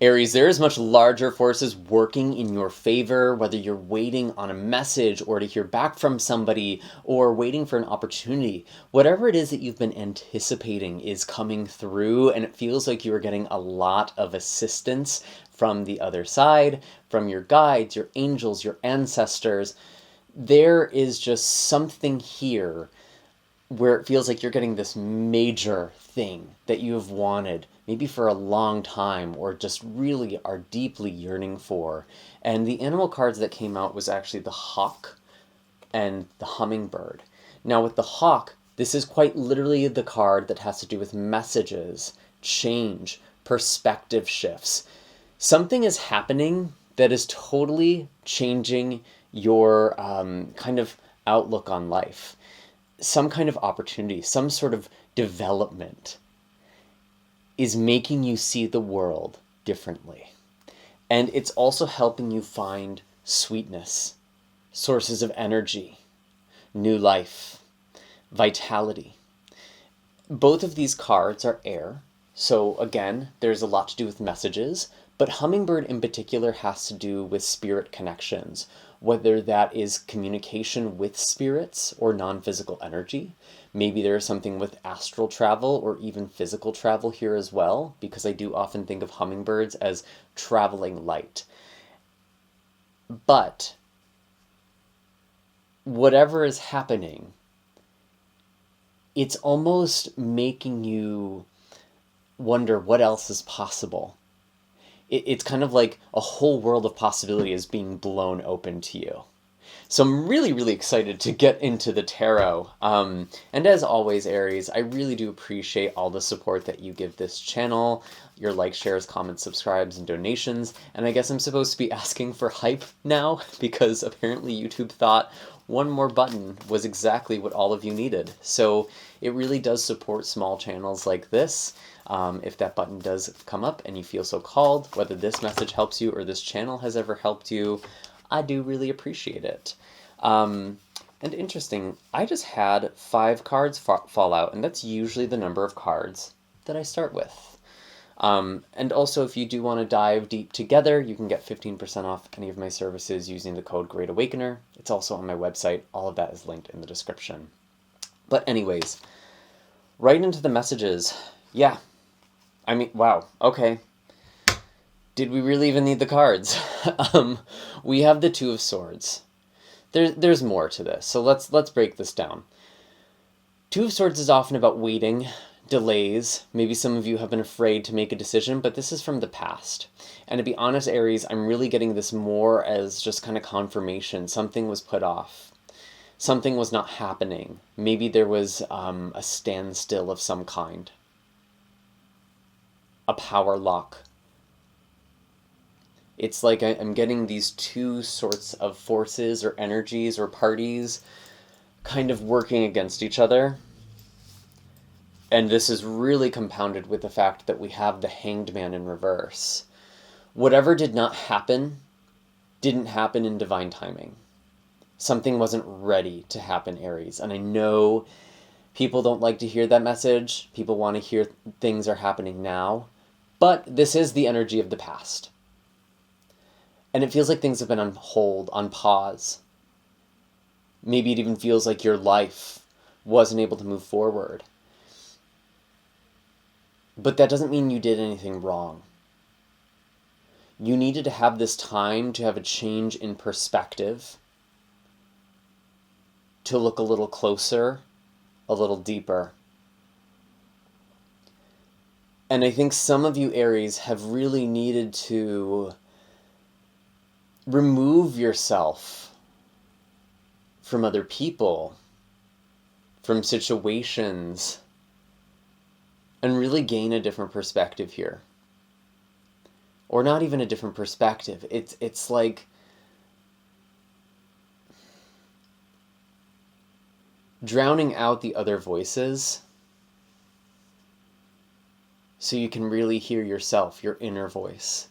Aries, there is much larger forces working in your favor, whether you're waiting on a message or to hear back from somebody or waiting for an opportunity. Whatever it is that you've been anticipating is coming through, and it feels like you are getting a lot of assistance from the other side, from your guides, your angels, your ancestors. There is just something here where it feels like you're getting this major thing that you have wanted, maybe for a long time, or just really are deeply yearning for. And the animal cards that came out was actually the hawk and the hummingbird. Now, with the hawk, this is quite literally the card that has to do with messages, change, perspective shifts. Something is happening that is totally changing your kind of outlook on life. Some kind of opportunity, some sort of development is making you see the world differently. And it's also helping you find sweetness, sources of energy, new life, vitality. Both of these cards are air, so again, there's a lot to do with messages, but hummingbird in particular has to do with spirit connections, whether that is communication with spirits or non-physical energy. Maybe there's something with astral travel or even physical travel here as well, because I do often think of hummingbirds as traveling light. But whatever is happening, it's almost making you wonder what else is possible. It's kind of like a whole world of possibility is being blown open to you. So I'm really, really excited to get into the tarot. And as always, Aries, I really do appreciate all the support that you give this channel, your likes, shares, comments, subscribes, and donations. And I guess I'm supposed to be asking for hype now, because apparently YouTube thought one more button was exactly what all of you needed. So it really does support small channels like this. If that button does come up and you feel so called, whether this message helps you or this channel has ever helped you, I do really appreciate it. And interesting, I just had 5 cards fall out, and that's usually the number of cards that I start with. And also, if you do want to dive deep together, you can get 15% off any of my services using the code Great Awakener. It's also on my website. All of that is linked in the description. But anyways, right into the messages. Yeah. I mean, wow. Okay. Did we really even need the cards? We have the Two of Swords. There's more to this, so let's break this down. Two of Swords is often about waiting, delays. Maybe some of you have been afraid to make a decision, but this is from the past. And to be honest, Aries, I'm really getting this more as just kind of confirmation. Something was put off. Something was not happening. Maybe there was a standstill of some kind. A power lock. It's like I'm getting these two sorts of forces or energies or parties kind of working against each other. And this is really compounded with the fact that we have the Hanged Man in reverse. Whatever did not happen, didn't happen in divine timing. Something wasn't ready to happen, Aries. And I know people don't like to hear that message. People want to hear things are happening now. But this is the energy of the past. And it feels like things have been on hold, on pause. Maybe it even feels like your life wasn't able to move forward. But that doesn't mean you did anything wrong. You needed to have this time to have a change in perspective, to look a little closer, a little deeper. And I think some of you, Aries, have really needed to remove yourself from other people, from situations, and really gain a different perspective here. Or not even a different perspective. It's like drowning out the other voices so you can really hear yourself, your inner voice.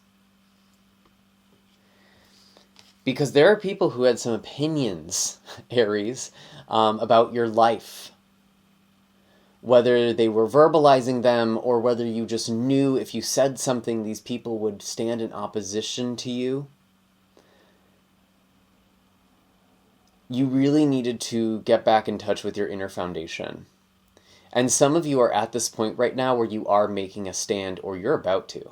Because there are people who had some opinions, Aries, about your life. whether they were verbalizing them or whether you just knew if you said something, these people would stand in opposition to you. You really needed to get back in touch with your inner foundation. And some of you are at this point right now where you are making a stand, or you're about to.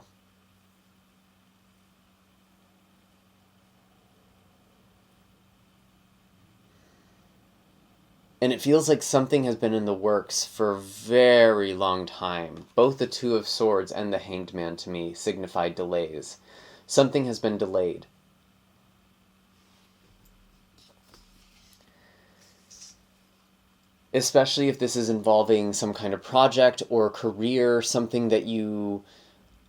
And it feels like something has been in the works for a very long time. Both the Two of Swords and the Hanged Man to me signify delays. Something has been delayed. Especially if this is involving some kind of project or career, something that you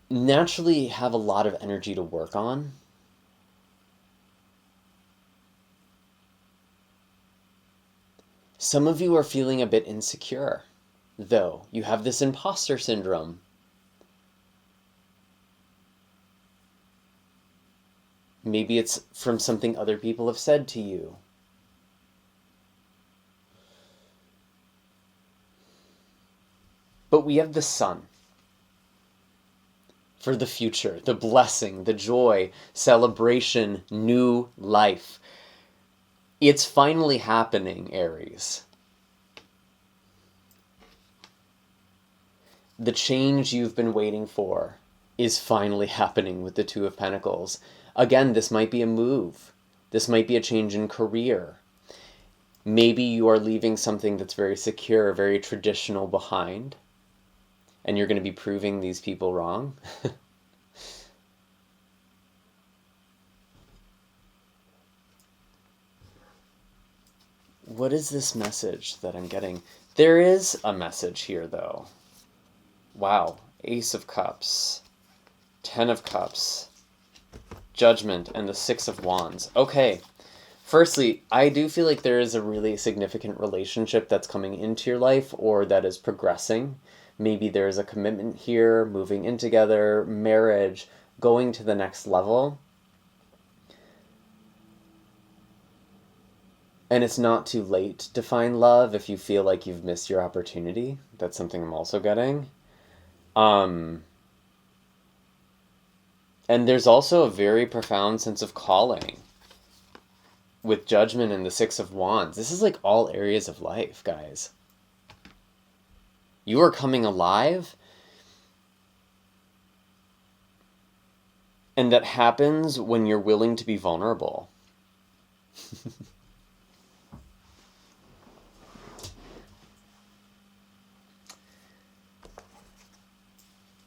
naturally have a lot of energy to work on. Some of you are feeling a bit insecure, though. You have this imposter syndrome. Maybe it's from something other people have said to you. But we have the Sun for the future, the blessing, the joy, celebration, new life. It's finally happening, Aries. The change you've been waiting for is finally happening with the Two of Pentacles. Again, this might be a move. This might be a change in career. Maybe you are leaving something that's very secure, very traditional behind, and you're going to be proving these people wrong. What is this message that I'm getting? There is a message here, though. Wow. Ace of Cups, 10 of Cups, Judgment, and the 6 of Wands. Okay. Firstly, I do feel like there is a really significant relationship that's coming into your life or that is progressing. Maybe there is a commitment here, moving in together, marriage, going to the next level. And it's not too late to find love if you feel like you've missed your opportunity. That's something I'm also getting. And there's also a very profound sense of calling with Judgment and the 6 of Wands. This is like all areas of life, guys. You are coming alive. And that happens when you're willing to be vulnerable.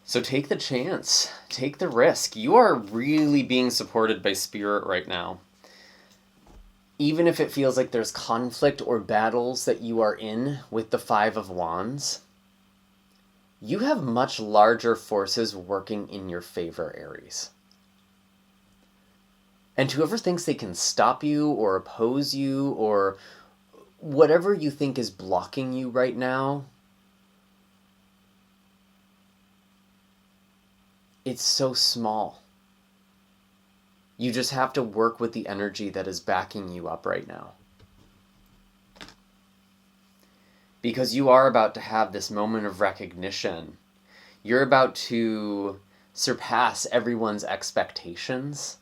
So take the chance. Take the risk. You are really being supported by Spirit right now. Even if it feels like there's conflict or battles that you are in with the 5 of Wands, you have much larger forces working in your favor, Aries. And whoever thinks they can stop you or oppose you or whatever you think is blocking you right now, it's so small. You just have to work with the energy that is backing you up right now. Because you are about to have this moment of recognition. You're about to surpass everyone's expectations.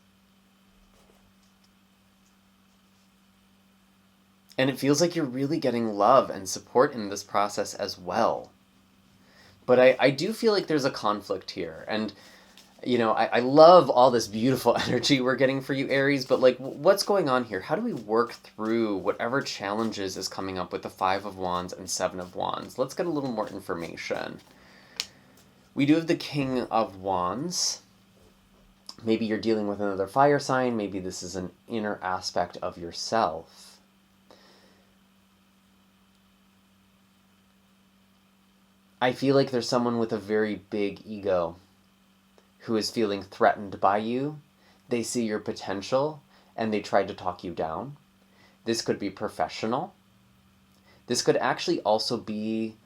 And it feels like you're really getting love and support in this process as well. But I do feel like there's a conflict here. And, you know, I love all this beautiful energy we're getting for you, Aries. But, like, what's going on here? How do we work through whatever challenges is coming up with the 5 of Wands and 7 of Wands? Let's get a little more information. We do have the King of Wands. Maybe you're dealing with another fire sign. Maybe this is an inner aspect of yourself. I feel like there's someone with a very big ego who is feeling threatened by you. They see your potential and they try to talk you down. This could be professional. This could actually also be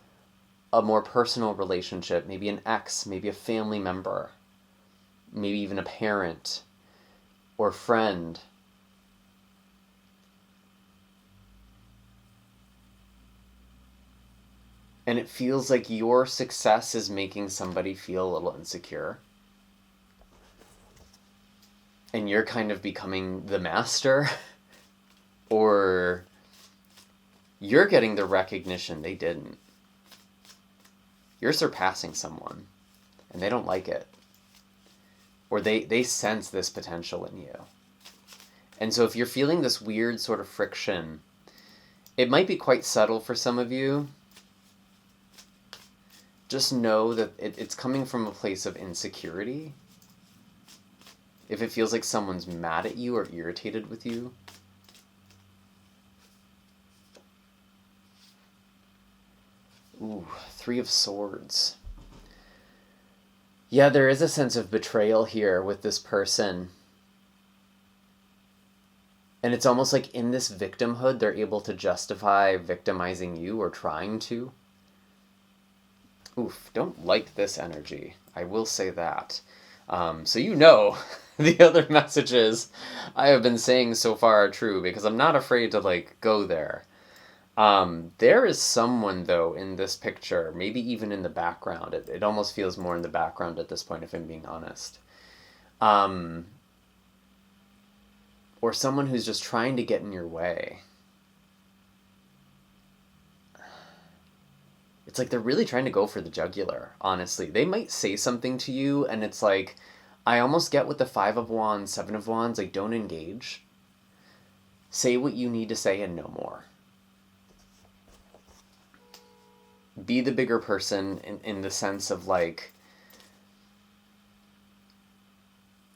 a more personal relationship, maybe an ex, maybe a family member, maybe even a parent or friend. And it feels like your success is making somebody feel a little insecure. And you're kind of becoming the master. Or you're getting the recognition they didn't. You're surpassing someone, and they don't like it. Or they sense this potential in you. And so if you're feeling this weird sort of friction, it might be quite subtle for some of you. Just know that it's coming from a place of insecurity. If it feels like someone's mad at you or irritated with you. Ooh, 3 of Swords. Yeah, there is a sense of betrayal here with this person. And it's almost like in this victimhood, they're able to justify victimizing you or trying to. Oof, don't like this energy. I will say that. So you know the other messages I have been saying so far are true because I'm not afraid to go there. There is someone, though, in this picture, maybe even in the background. It almost feels more in the background at this point, if I'm being honest. Or someone who's just trying to get in your way. It's like they're really trying to go for the jugular, honestly. They might say something to you, and it's like, I almost get with the 5 of Wands, 7 of Wands, don't engage. Say what you need to say and no more. Be the bigger person in the sense of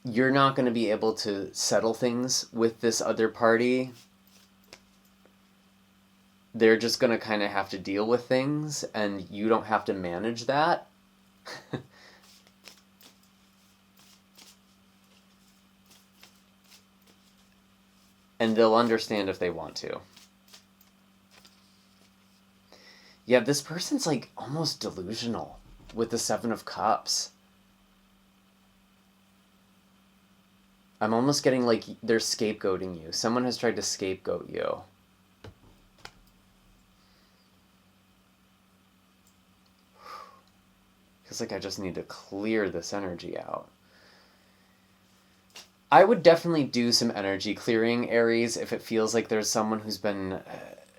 you're not going to be able to settle things with this other party. They're just going to kind of have to deal with things, and you don't have to manage that. And they'll understand if they want to. Yeah, this person's almost delusional with the 7 of Cups. I'm almost getting they're scapegoating you. Someone has tried to scapegoat you. Feels like I just need to clear this energy out. I would definitely do some energy clearing, Aries, if it feels like there's someone who's been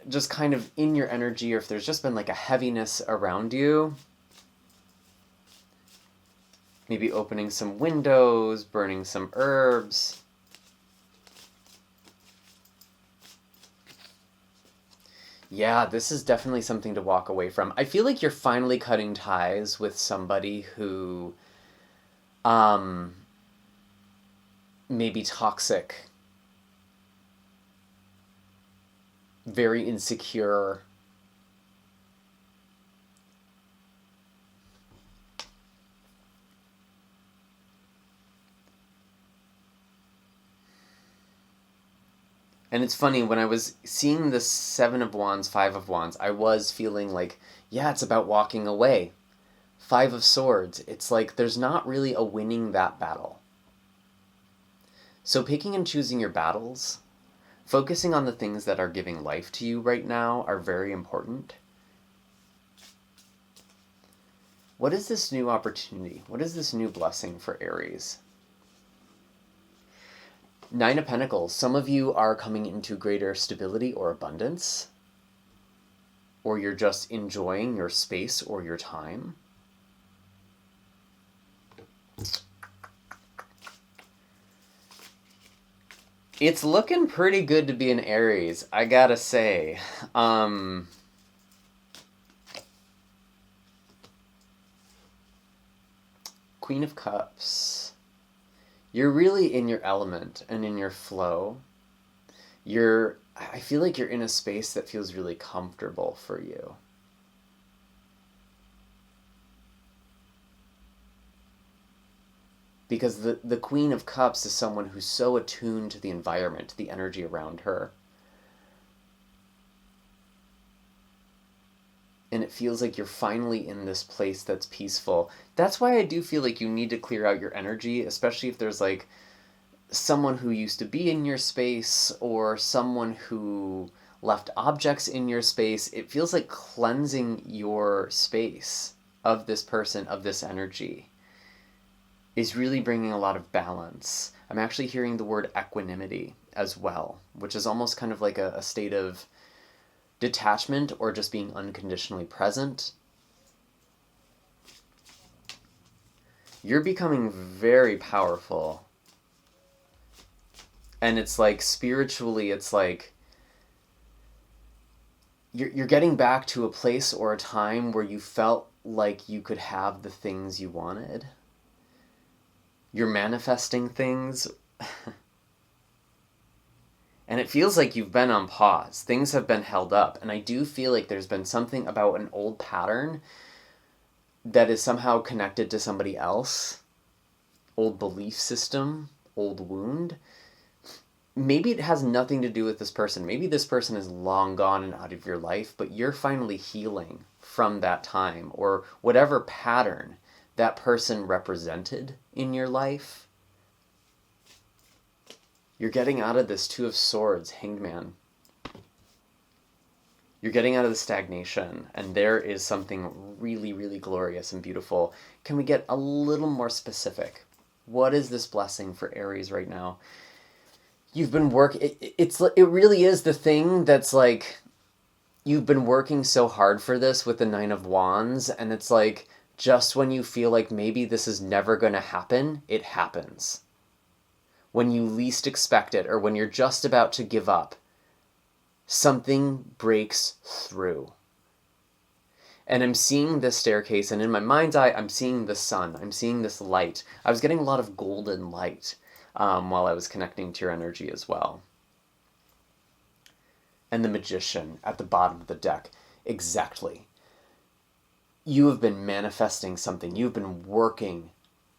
just kind of in your energy, or if there's just been a heaviness around you. Maybe opening some windows, burning some herbs. Yeah, this is definitely something to walk away from. I feel like you're finally cutting ties with somebody who may be toxic, very insecure. And it's funny, when I was seeing the 7 of Wands, 5 of Wands, I was feeling yeah, it's about walking away. 5 of Swords, it's there's not really a winning that battle. So picking and choosing your battles, focusing on the things that are giving life to you right now are very important. What is this new opportunity? What is this new blessing for Aries? 9 of Pentacles. Some of you are coming into greater stability or abundance, or you're just enjoying your space or your time. It's looking pretty good to be an Aries, I gotta say. Queen of Cups. You're really in your element and in your flow. I feel like you're in a space that feels really comfortable for you. Because the Queen of Cups is someone who's so attuned to the environment, to the energy around her. And it feels like you're finally in this place that's peaceful. That's why I do feel like you need to clear out your energy, especially if there's someone who used to be in your space, or someone who left objects in your space. It feels like cleansing your space of this person, of this energy, is really bringing a lot of balance. I'm actually hearing the word equanimity as well, which is almost kind of like a state of detachment or just being unconditionally present. You're becoming very powerful. And it's like spiritually, it's like you're getting back to a place or a time where you felt like you could have the things you wanted. You're manifesting things. And it feels like you've been on pause. Things have been held up. And I do feel like there's been something about an old pattern that is somehow connected to somebody else. Old belief system, old wound. Maybe it has nothing to do with this person. Maybe this person is long gone and out of your life, but you're finally healing from that time, or whatever pattern that person represented in your life. You're getting out of this Two of Swords, Hanged Man. You're getting out of the stagnation, and there is something really, really glorious and beautiful. Can we get a little more specific? What is this blessing for Aries right now? You've been it really is the thing that's like, you've been working so hard for this with the Nine of Wands, and it's like, just when you feel like maybe this is never going to happen, it happens. When you least expect it, or when you're just about to give up, something breaks through. And I'm seeing this staircase, and in my mind's eye, I'm seeing the sun. I'm seeing this light. I was getting a lot of golden light while I was connecting to your energy as well. And the Magician at the bottom of the deck. Exactly. You have been manifesting something. You've been working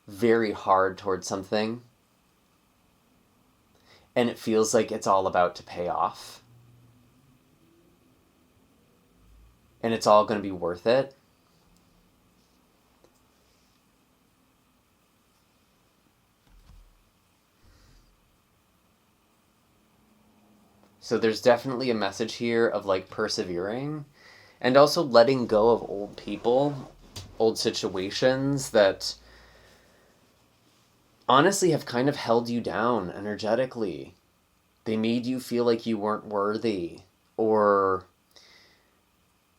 very hard towards something. And it feels like it's all about to pay off. And it's all going to be worth it. So there's definitely a message here of like persevering, and also letting go of old people, old situations that honestly have kind of held you down energetically. They made you feel like you weren't worthy, or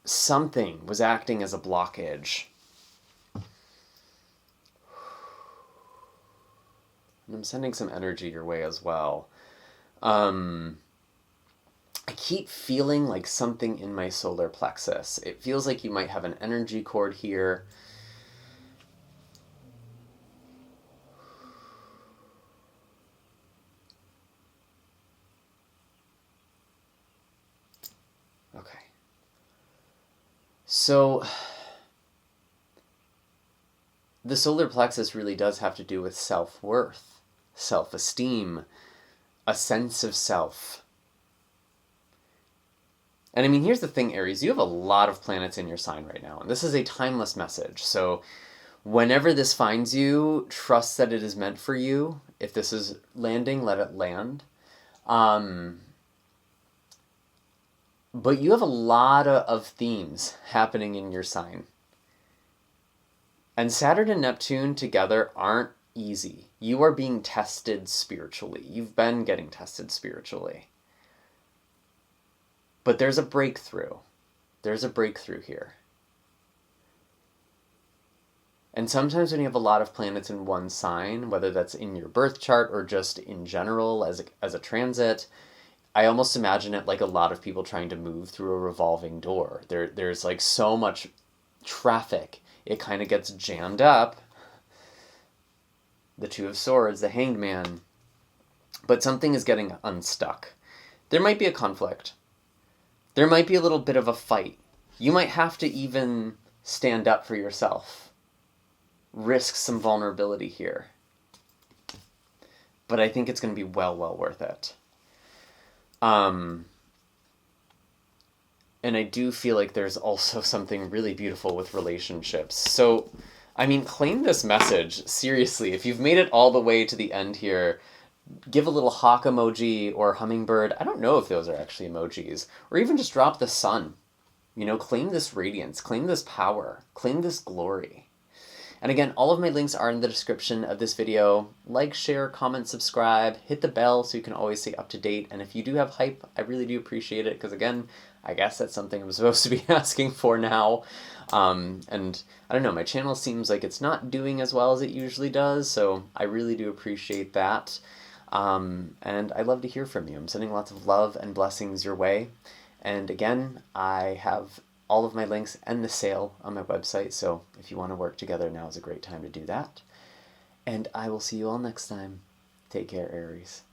something was acting as a blockage. And I'm sending some energy your way as well. I keep feeling like something in my solar plexus. It feels like you might have an energy cord here. Okay. So the solar plexus really does have to do with self-worth, self-esteem, a sense of self. And I mean, here's the thing, Aries, you have a lot of planets in your sign right now, and this is a timeless message. So whenever this finds you, trust that it is meant for you. If this is landing, let it land. But you have a lot of themes happening in your sign. And Saturn and Neptune together aren't easy. You are being tested spiritually. You've been getting tested spiritually. But there's a breakthrough. There's a breakthrough here. And sometimes when you have a lot of planets in one sign, whether that's in your birth chart or just in general as a transit, I almost imagine it like a lot of people trying to move through a revolving door. There's like so much traffic. It kind of gets jammed up. The Two of Swords, the Hanged Man. But something is getting unstuck. There might be a conflict. There might be a little bit of a fight. You might have to even stand up for yourself. Risk some vulnerability here. But I think it's going to be well worth it. And I do feel like there's also something really beautiful with relationships. So, I mean, claim this message. Seriously, if you've made it all the way to the end here, give a little hawk emoji or hummingbird. I don't know if those are actually emojis. Or even just drop the sun. Claim this radiance, claim this power, claim this glory. And again, all of my links are in the description of this video. Like, share, comment, subscribe, hit the bell so you can always stay up to date. And if you do have hype, I really do appreciate it because, again, I guess that's something I'm supposed to be asking for now. And I don't know, my channel seems like it's not doing as well as it usually does, so I really do appreciate that. And I love to hear from you. I'm sending lots of love and blessings your way. And again, I have all of my links and the sale on my website, so if you want to work together, now is a great time to do that. And I will see you all next time. Take care, Aries.